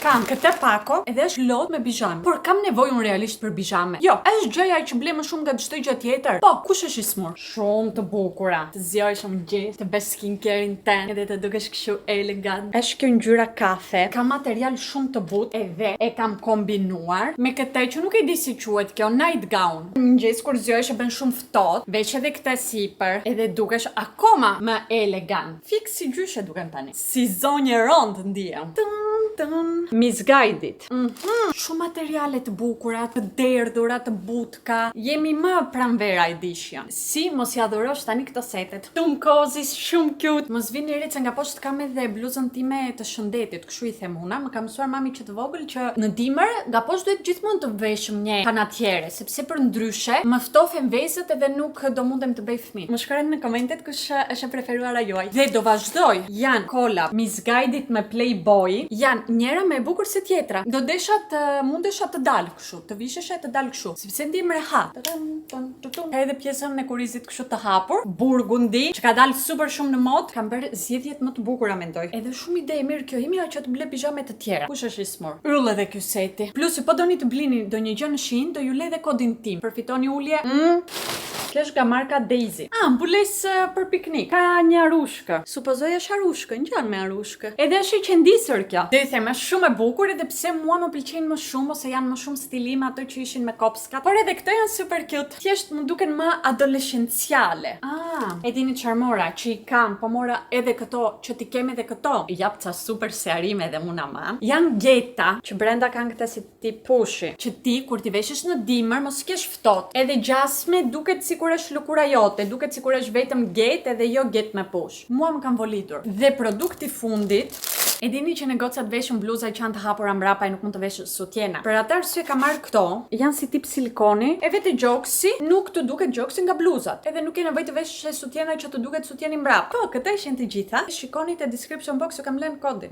Kam këtë pako edhe është lot me bizhame. Por kam nevojë unë realisht për bizhame. Jo, është gjëja që ble më shumë nga çdo gjë tjetër. Po, kush është i smur? Shumë të bukura. Të zgjohesh mëngjes, të bësh skincare-in tën, edhe të dukesh kështu elegant. Është kjo ngjyra kafe. Ka material shumë të butë edhe e kam kombinuar me këtë që nuk e di si quhet kjo, nightgown. Mëngjes kur zgjohesh e bën shumë ftohtë, veç edhe këtë sipër, edhe dukesh akoma më elegant. Fik si gjyshe duken tani. Si zonjë rond ndihem. Misguided. Shumë materiale të bukura, të derdhura, të butka. Jemi më pranvera i dishja. Si mos ja dhurosh tani këto setet. Shumë cozy, shumë cute. Mos vini re se nga poshtë kam edhe bluzën time të shëndetit, kështu i them una. Më ka mësuar mami që të vogël që në dimër nga poshtë duhet gjithmonë të veshëm një kanatiere, sepse për ndryshe më ftofen vezët edhe nuk do mundem të bëj fëmijë. Më shkruani në komentet kush është e preferuara juaj. Dhe do vazhdoj. Jan collab Misguided me Playboy. Jan njëra më e bukur se tjetra. Do desha të mundesha të dal kështu, të vishesha të dal kështu, sepse ndiem rehat. Ka edhe pjesën e kurizit kështu të hapur, burgundi, që ka dalë super shumë në mod, kam bërë zgjedhjet më të bukura mendoj. Edhe shumë ide e mirë kjo imi që të ble pijame të tjera. Kush është i smur? Yll edhe ky seti. Plus po doni të blini ndonjë gjë në Shein, do ju le dhe kodin tim. Përfitoni ulje. Kjo është nga marka Daisy. Mbulesë për piknik. Ka një arushkë. Supozoj është arushkë, ngjan me arushkë. Edhe është i qendisur kjo. Do i them, është shumë e bukur edhe pse mua më pëlqejnë më shumë ose janë më shumë stilime ato që ishin me kopska. Por edhe këto janë super cute. Thjesht më duken më adoleshenciale. E dini çfarmora që i kam, po mora edhe këto që ti kem edhe këto. I jap ca super searime edhe una ma. Janë geta që brenda kanë këtë si ti pushi, që ti kur ti veshesh në dimër mos kesh ftohtë. Edhe gjasme duket sikur është lëkura jote, duket sikur është vetëm get edhe jo get me push. Mua më kanë volitur. Dhe produkti fundit, e dini që në gocat veshën bluza që janë të hapura mbrapa e nuk mund të veshë sutjena. Për atë arsye kam marrë këto, janë si tip silikoni, e vetë gjoksi nuk të duket gjoksi nga bluzat. Edhe nuk ke nevojë të veshësh sutjena që të duket sutjeni mbrapa. Po, këta ishin të gjitha. Shikoni te description box, kam lënë kodin.